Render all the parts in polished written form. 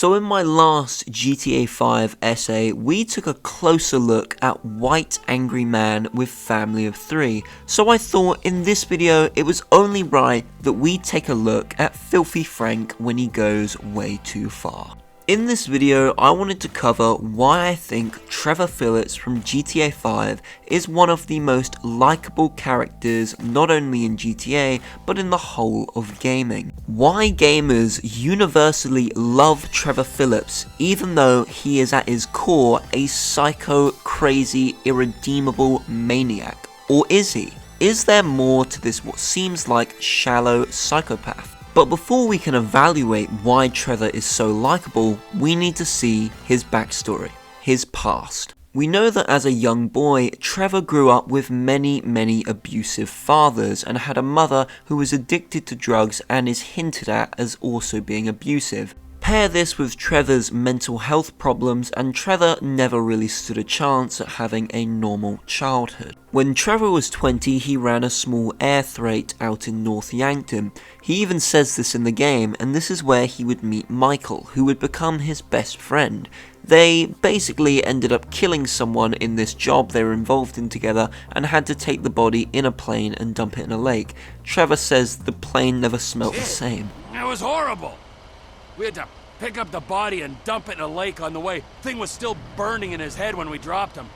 So in my last GTA 5 essay, we took a closer look at White Angry Man with Family of 3, so I thought in this video it was only right that we take a look at Filthy Frank when he goes way too far. In this video, I wanted to cover why I think Trevor Phillips from GTA 5 is one of the most likable characters not only in GTA, but in the whole of gaming. Why gamers universally love Trevor Phillips, even though he is at his core a psycho, crazy, irredeemable maniac. Or is he? Is there more to this what seems like shallow psychopath? But before we can evaluate why Trevor is so likable, we need to see his backstory, his past. We know that as a young boy, Trevor grew up with many abusive fathers and had a mother who was addicted to drugs and is hinted at as also being abusive. Pair this with Trevor's mental health problems and Trevor never really stood a chance at having a normal childhood. When Trevor was 20, he ran a small air freight out in North Yankton. He even says this in the game, and this is where he would meet Michael, who would become his best friend. They basically ended up killing someone in this job they were involved in together and had to take the body in a plane and dump it in a lake. Trevor says the plane never smelt the same. It was horrible. We had to pick up the body and dump it in a lake on the way. Thing was still burning in his head when we dropped him.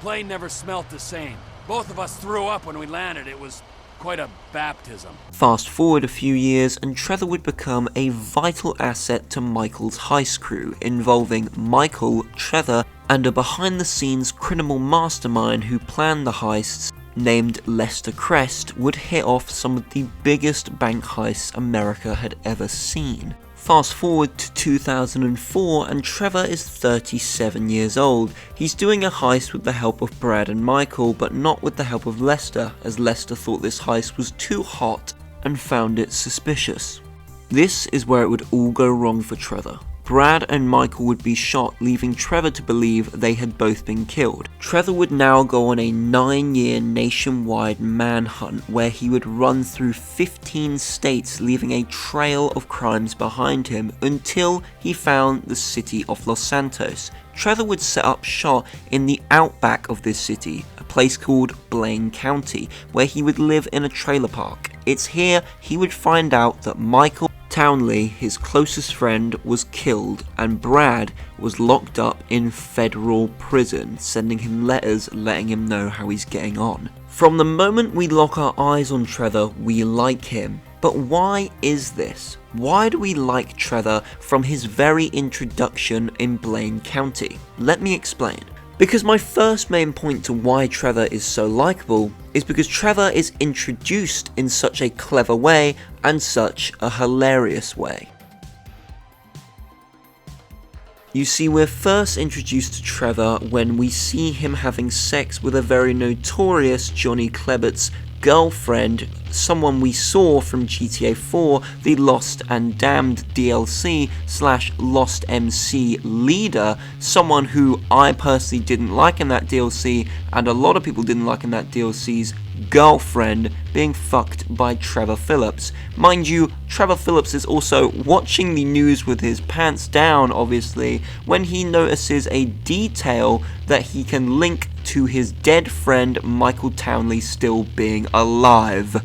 Plane never smelt the same. Both of us threw up when we landed. It was quite a baptism. Fast forward a few years and Trevor would become a vital asset to Michael's heist crew, involving Michael, Trevor, and a behind-the-scenes criminal mastermind who planned the heists named Lester Crest would hit off some of the biggest bank heists America had ever seen. Fast forward to 2004 and Trevor is 37 years old. He's doing a heist with the help of Brad and Michael, but not with the help of Lester, as Lester thought this heist was too hot and found it suspicious. This is where it would all go wrong for Trevor. Brad and Michael would be shot, leaving Trevor to believe they had both been killed. Trevor would now go on a 9-year nationwide manhunt where he would run through 15 states, leaving a trail of crimes behind him until he found the city of Los Santos. Trevor would set up shop in the outback of this city, a place called Blaine County, where he would live in a trailer park. It's here he would find out that Michael Townley, his closest friend, was killed and Brad was locked up in federal prison, sending him letters letting him know how he's getting on. From the moment we lock our eyes on Trevor, we like him. But why is this? Why do we like Trevor from his very introduction in Blaine County? Let me explain. Because my first main point to why Trevor is so likable is because Trevor is introduced in such a clever way and such a hilarious way. You see, we're first introduced to Trevor when we see him having sex with a very notorious Johnny Klebert's girlfriend, someone we saw from GTA 4, the Lost and Damned DLC / Lost MC leader, someone who I personally didn't like in that DLC, and a lot of people didn't like in that DLC's girlfriend being fucked by Trevor Phillips. Mind you, Trevor Phillips is also watching the news with his pants down, obviously, when he notices a detail that he can link to his dead friend Michael Townley still being alive.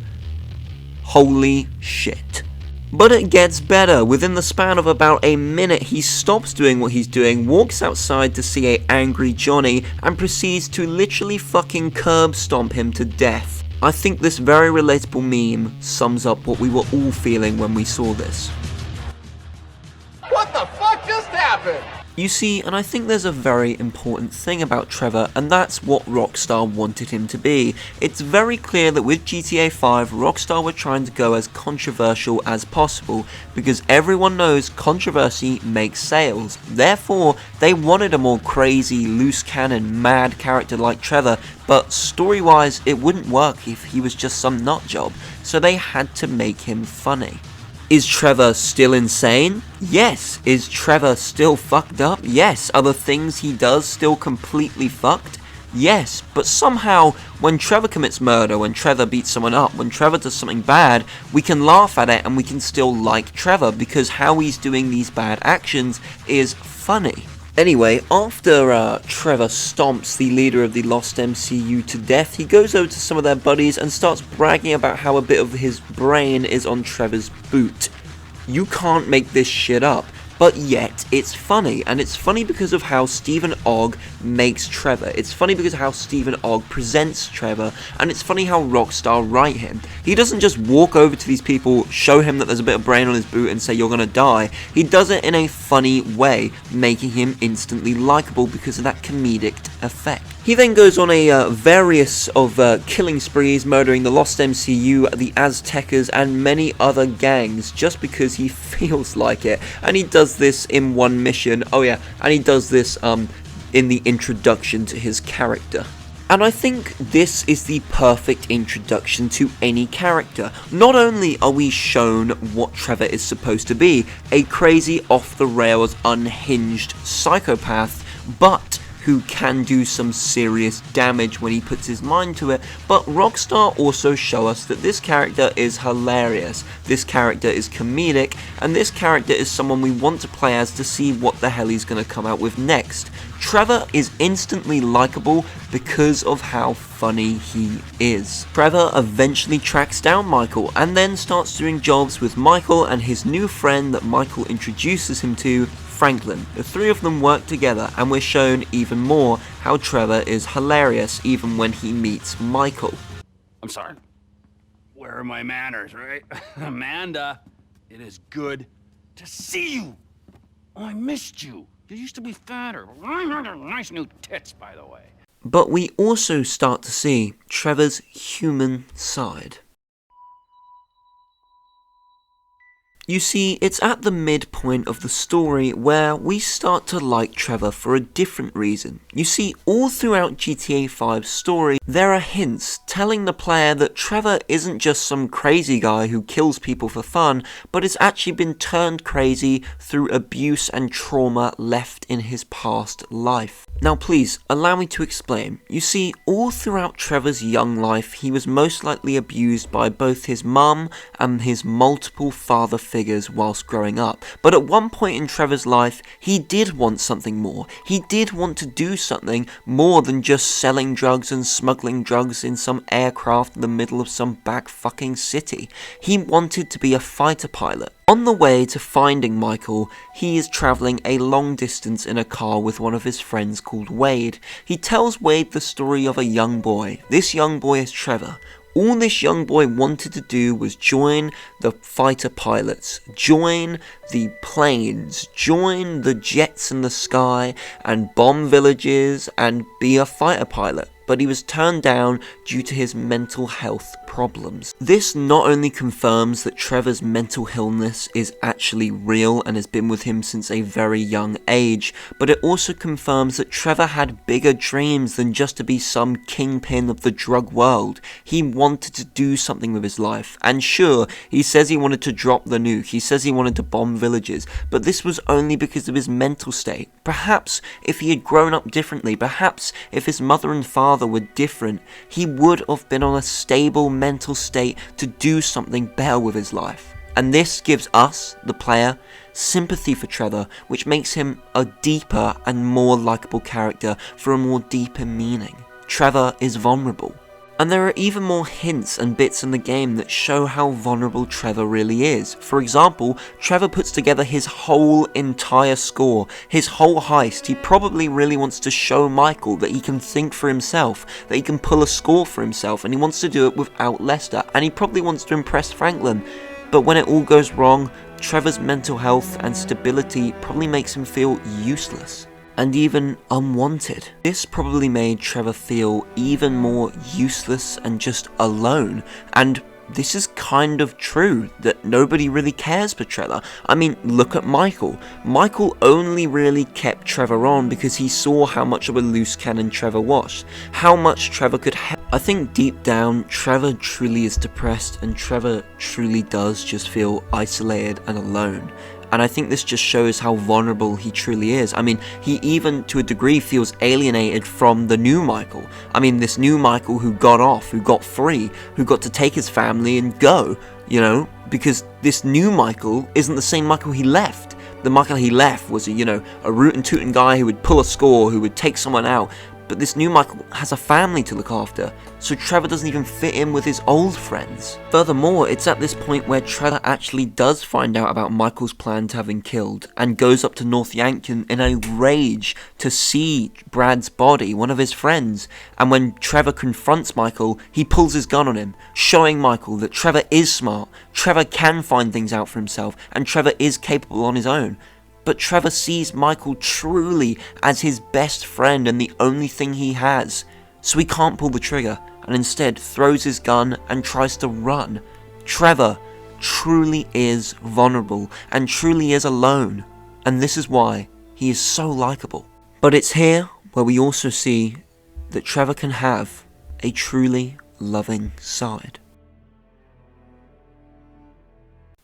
Holy shit. But it gets better. Within the span of about a minute, he stops doing what he's doing, walks outside to see a angry Johnny, and proceeds to literally fucking curb stomp him to death. I think this very relatable meme sums up what we were all feeling when we saw this. What the fuck just happened? You see, and I think there's a very important thing about Trevor, and that's what Rockstar wanted him to be. It's very clear that with GTA 5, Rockstar were trying to go as controversial as possible, because everyone knows controversy makes sales. Therefore, they wanted a more crazy, loose cannon, mad character like Trevor, but story-wise, it wouldn't work if he was just some nutjob, so they had to make him funny. Is Trevor still insane? Yes. Is Trevor still fucked up? Yes. Are the things he does still completely fucked? Yes, but somehow, when Trevor commits murder, when Trevor beats someone up, when Trevor does something bad, we can laugh at it and we can still like Trevor because how he's doing these bad actions is funny. Anyway, after Trevor stomps the leader of the Lost MCU to death, he goes over to some of their buddies and starts bragging about how a bit of his brain is on Trevor's boot. You can't make this shit up. But yet, it's funny, and it's funny because of how Stephen Ogg makes Trevor. It's funny because of how Stephen Ogg presents Trevor, and it's funny how Rockstar write him. He doesn't just walk over to these people, show him that there's a bit of brain on his boot and say you're gonna die. He does it in a funny way, making him instantly likable because of that comedic effect. He then goes on a various of killing sprees, murdering the Lost MCU, the Aztecas, and many other gangs just because he feels like it. And he does this in one mission. Oh yeah, and he does this in the introduction to his character. And I think this is the perfect introduction to any character. Not only are we shown what Trevor is supposed to be, a crazy, off-the-rails, unhinged psychopath, but who can do some serious damage when he puts his mind to it, but Rockstar also show us that this character is hilarious, this character is comedic, and this character is someone we want to play as to see what the hell he's going to come out with next. Trevor is instantly likable because of how funny he is. Trevor eventually tracks down Michael and then starts doing jobs with Michael and his new friend that Michael introduces him to, Franklin. The three of them work together and we're shown even more how Trevor is hilarious even when he meets Michael. I'm sorry. Where are my manners, right? Amanda, it is good to see you. Oh, I missed you. You used to be fatter. Nice new tits, by the way. But we also start to see Trevor's human side. You see, it's at the midpoint of the story where we start to like Trevor for a different reason. You see, all throughout GTA 5's story, there are hints telling the player that Trevor isn't just some crazy guy who kills people for fun, but has actually been turned crazy through abuse and trauma left in his past life. Now please, allow me to explain. You see, all throughout Trevor's young life, he was most likely abused by both his mum and his multiple father figures whilst growing up. But at one point in Trevor's life, he did want something more. He did want to do something more than just selling drugs and smuggling drugs in some aircraft in the middle of some back fucking city. He wanted to be a fighter pilot. On the way to finding Michael, he is travelling a long distance in a car with one of his friends called Wade. He tells Wade the story of a young boy. This young boy is Trevor. All this young boy wanted to do was join the fighter pilots, join the planes, join the jets in the sky, and bomb villages and be a fighter pilot. But he was turned down due to his mental health problems. This not only confirms that Trevor's mental illness is actually real and has been with him since a very young age, but it also confirms that Trevor had bigger dreams than just to be some kingpin of the drug world. He wanted to do something with his life, and sure, he says he wanted to drop the nuke, he says he wanted to bomb villages, but this was only because of his mental state. Perhaps if he had grown up differently, perhaps if his mother and father were different, he would have been on a stable mental state to do something better with his life. And this gives us, the player, sympathy for Trevor, which makes him a deeper and more likable character for a more deeper meaning. Trevor is vulnerable. And there are even more hints and bits in the game that show how vulnerable Trevor really is. For example, Trevor puts together his whole entire score, his whole heist. He probably really wants to show Michael that he can think for himself, that he can pull a score for himself, and he wants to do it without Lester, and he probably wants to impress Franklin. But when it all goes wrong, Trevor's mental health and stability probably makes him feel useless. And even unwanted. This probably made Trevor feel even more useless and just alone, and this is kind of true, that nobody really cares for Trevor. I mean, look at Michael. Michael only really kept Trevor on because he saw how much of a loose cannon Trevor was, how much Trevor could help. I think deep down, Trevor truly is depressed, and Trevor truly does just feel isolated and alone. And I think this just shows how vulnerable he truly is. I mean, he even, to a degree, feels alienated from the new Michael. I mean, this new Michael who got off, who got free, who got to take his family and go, you know? Because this new Michael isn't the same Michael he left. The Michael he left was a rootin' tootin' guy who would pull a score, who would take someone out. But this new Michael has a family to look after, so Trevor doesn't even fit in with his old friends. Furthermore, it's at this point where Trevor actually does find out about Michael's plan to have him killed, and goes up to North Yankton in a rage to see Brad's body, one of his friends. And when Trevor confronts Michael, he pulls his gun on him, showing Michael that Trevor is smart, Trevor can find things out for himself, and Trevor is capable on his own. But Trevor sees Michael truly as his best friend and the only thing he has, so he can't pull the trigger, and instead throws his gun and tries to run. Trevor truly is vulnerable and truly is alone, and this is why he is so likable. But it's here where we also see that Trevor can have a truly loving side.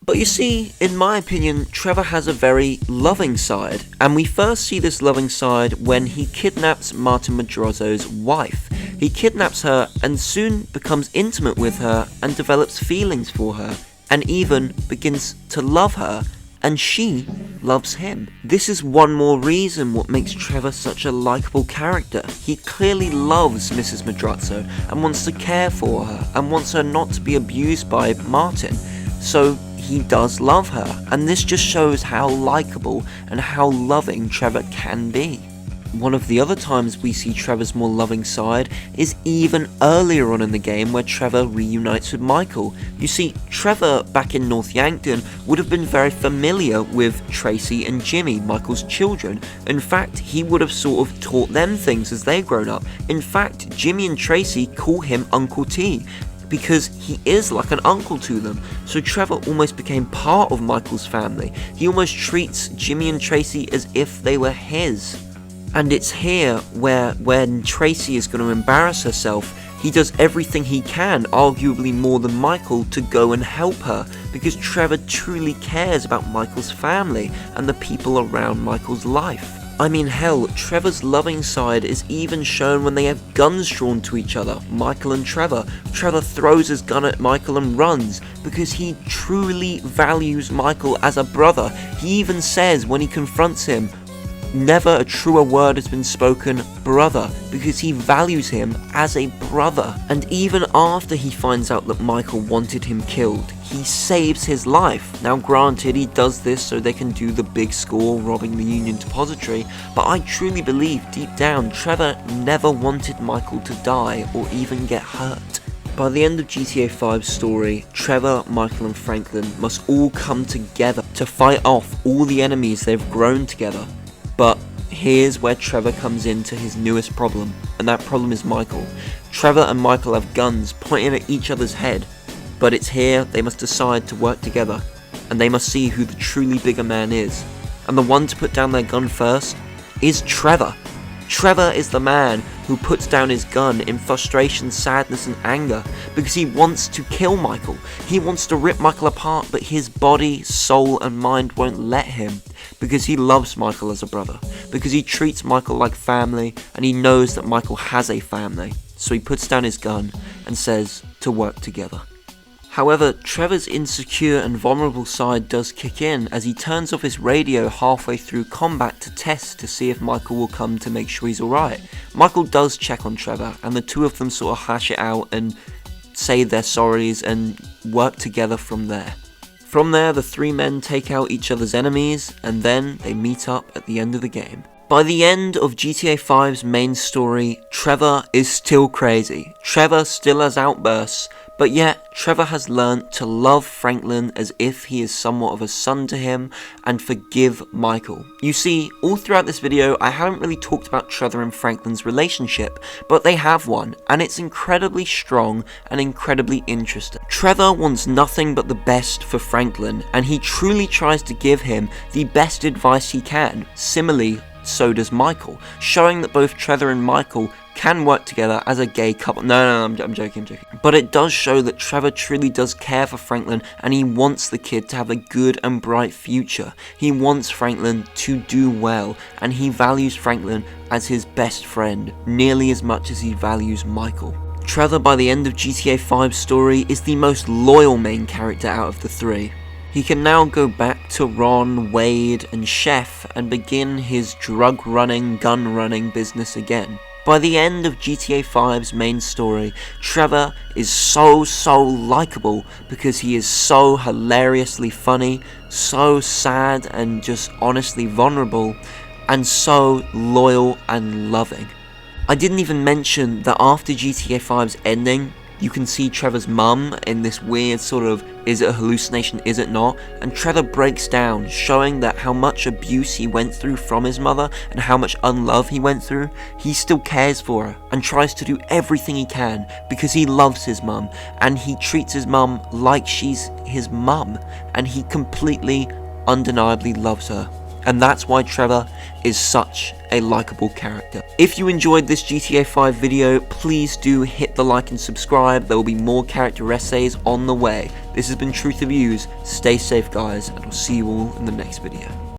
But you see, in my opinion, Trevor has a very loving side, and we first see this loving side when he kidnaps Martin Madrazo's wife. He kidnaps her and soon becomes intimate with her and develops feelings for her, and even begins to love her, and she loves him. This is one more reason what makes Trevor such a likable character. He clearly loves Mrs. Madrazo and wants to care for her and wants her not to be abused by Martin. So he does love her, and this just shows how likable and how loving Trevor can be. One of the other times we see Trevor's more loving side is even earlier on in the game, where Trevor reunites with Michael. You see, Trevor back in North Yankton would have been very familiar with Tracy and Jimmy, Michael's children. In fact, he would have sort of taught them things as they've grown up. In fact, Jimmy and Tracy call him Uncle T, because he is like an uncle to them. So Trevor almost became part of Michael's family. He almost treats Jimmy and Tracy as if they were his. And it's here where when Tracy is going to embarrass herself, he does everything he can, arguably more than Michael, to go and help her, because Trevor truly cares about Michael's family and the people around Michael's life. I mean, hell, Trevor's loving side is even shown when they have guns drawn to each other, Michael and Trevor. Trevor throws his gun at Michael and runs, because he truly values Michael as a brother. He even says when he confronts him, never a truer word has been spoken, brother, because he values him as a brother. And even after he finds out that Michael wanted him killed, he saves his life. Now granted, he does this so they can do the big score robbing the Union Depository, but I truly believe deep down Trevor never wanted Michael to die or even get hurt. By the end of GTA 5's story, Trevor, Michael and Franklin must all come together to fight off all the enemies they've grown together. But here's where Trevor comes into his newest problem, and that problem is Michael. Trevor and Michael have guns pointing at each other's head, but it's here they must decide to work together, and they must see who the truly bigger man is. And the one to put down their gun first is Trevor. Trevor is the man who puts down his gun in frustration, sadness and anger, because he wants to kill Michael. He wants to rip Michael apart, but his body, soul and mind won't let him, because he loves Michael as a brother, because he treats Michael like family, and he knows that Michael has a family. So he puts down his gun and says to work together. However, Trevor's insecure and vulnerable side does kick in as he turns off his radio halfway through combat to test to see if Michael will come to make sure he's alright. Michael does check on Trevor, and the two of them sort of hash it out and say their sorries and work together from there. From there, the three men take out each other's enemies, and then they meet up at the end of the game. By the end of GTA 5's main story, Trevor is still crazy. Trevor still has outbursts, but yet Trevor has learnt to love Franklin as if he is somewhat of a son to him and forgive Michael. You see, all throughout this video I haven't really talked about Trevor and Franklin's relationship, but they have one, and it's incredibly strong and incredibly interesting. Trevor wants nothing but the best for Franklin, and he truly tries to give him the best advice he can. Similarly, so does Michael, showing that both Trevor and Michael can work together as a gay couple. No, I'm joking. But it does show that Trevor truly does care for Franklin, and he wants the kid to have a good and bright future. He wants Franklin to do well, and he values Franklin as his best friend, nearly as much as he values Michael. Trevor, by the end of GTA 5's story, is the most loyal main character out of the three. He can now go back to Ron, Wade, and Chef and begin his drug-running, gun-running business again. By the end of GTA 5's main story, Trevor is so likable because he is so hilariously funny, so sad and just honestly vulnerable, and so loyal and loving. I didn't even mention that after GTA 5's ending, you can see Trevor's mum in this weird sort of, is it a hallucination, is it not? And Trevor breaks down, showing that how much abuse he went through from his mother and how much unlove he went through, he still cares for her and tries to do everything he can because he loves his mum, and he treats his mum like she's his mum, and he completely, undeniably loves her. And that's why Trevor is such a likable character. If you enjoyed this GTA 5 video, please do hit the like and subscribe. There will be more character essays on the way. This has been Truth Reviews. Stay safe, guys, and I'll see you all in the next video.